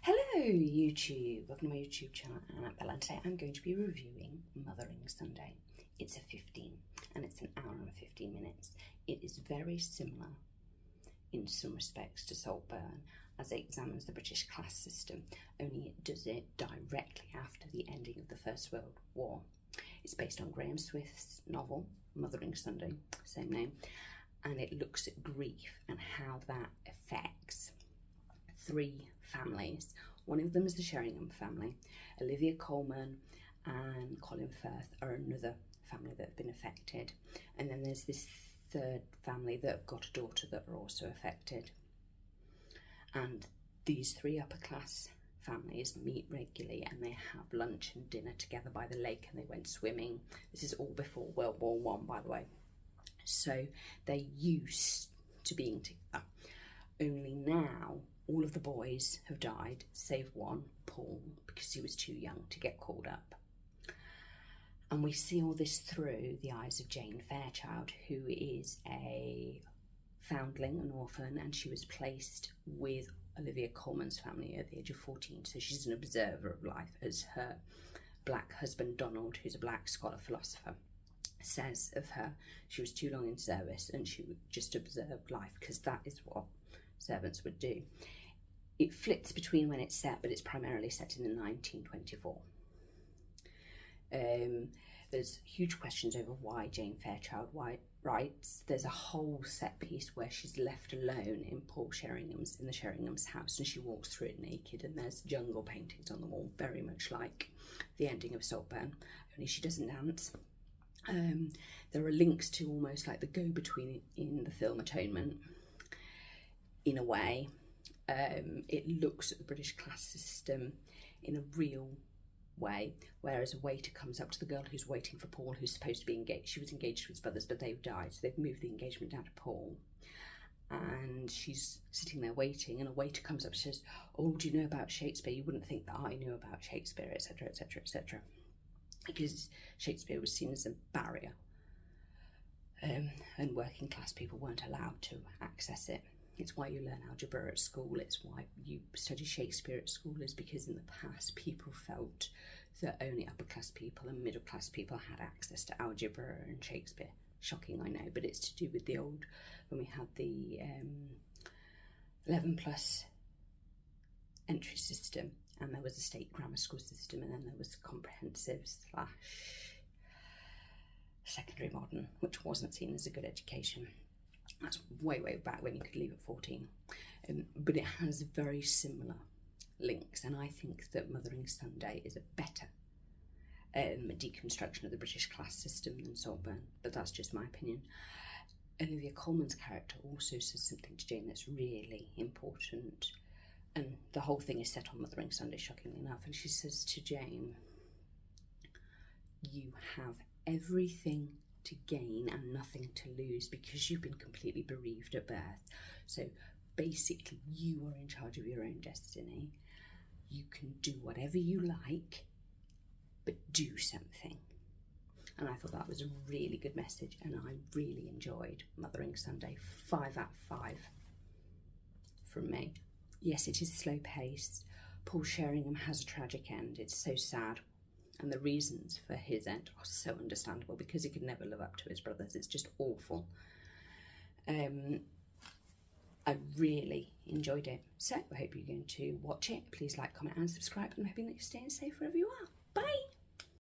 Hello YouTube, welcome to my YouTube channel, and I'm Bella, and today I'm going to be reviewing Mothering Sunday. It's a 15 and it's an hour and 15 minutes. It is very similar in some respects to Saltburn as it examines the British class system, only it does it directly after the ending of the First World War. It's based on Graham Swift's novel, Mothering Sunday, same name, and it looks at grief and how that affects three families. One of them is the Sheringham family. Olivia Colman and Colin Firth are another family that have been affected. And then there's this third family that have got a daughter that are also affected. And these three upper class families meet regularly and they have lunch and dinner together by the lake, and they went swimming. This is all before World War I, by the way. So they're used to being together. Only now all of the boys have died, save one, Paul, because he was too young to get called up. And we see all this through the eyes of Jane Fairchild, who is a foundling, an orphan, and she was placed with Olivia Colman's family at the age of 14. So she's an observer of life, as her black husband Donald, who's a black scholar philosopher, says of her. She was too long in service and she just observed life, because that is what servants would do. It flips between when it's set, but it's primarily set in 1924. There's huge questions over why Jane Fairchild writes. There's a whole set piece where she's left alone in in the Sheringham's house, and she walks through it naked, and there's jungle paintings on the wall, very much like the ending of Saltburn, only she doesn't dance. There are links to almost like the go-between in the film Atonement, in a way. It looks at the British class system in a real way, whereas a waiter comes up to the girl who's waiting for Paul, who's supposed to be engaged. She was engaged to his brothers, but they've died, so they've moved the engagement down to Paul. And she's sitting there waiting, and a waiter comes up and says, "Oh, do you know about Shakespeare? You wouldn't think that I knew about Shakespeare," etc., etc., etc. Because Shakespeare was seen as a barrier, and working class people weren't allowed to access it. It's why you learn algebra at school. It's why you study Shakespeare at school, is because in the past people felt that only upper class people and middle class people had access to algebra and Shakespeare. Shocking, I know, but it's to do with the old, when we had the 11 plus entry system, and there was a state grammar school system, and then there was comprehensive / secondary modern, which wasn't seen as a good education. That's way back when you could leave at 14, but it has very similar links, and I think that Mothering Sunday is a better deconstruction of the British class system than Saltburn, but that's just my opinion. Olivia Colman's character also says something to Jane that's really important, and the whole thing is set on Mothering Sunday, shockingly enough, and she says to Jane, "You have everything to gain and nothing to lose because you've been completely bereaved at birth. So basically you are in charge of your own destiny. You can do whatever you like, but do something." And I thought that was a really good message, and I really enjoyed Mothering Sunday. 5 out of 5 from me. Yes, it is slow paced. Paul Sheringham has a tragic end. It's so sad. And the reasons for his end are so understandable, because he could never live up to his brothers. It's just awful. I really enjoyed it. So I hope you're going to watch it. Please like, comment and subscribe. And I'm hoping that you're staying safe wherever you are. Bye.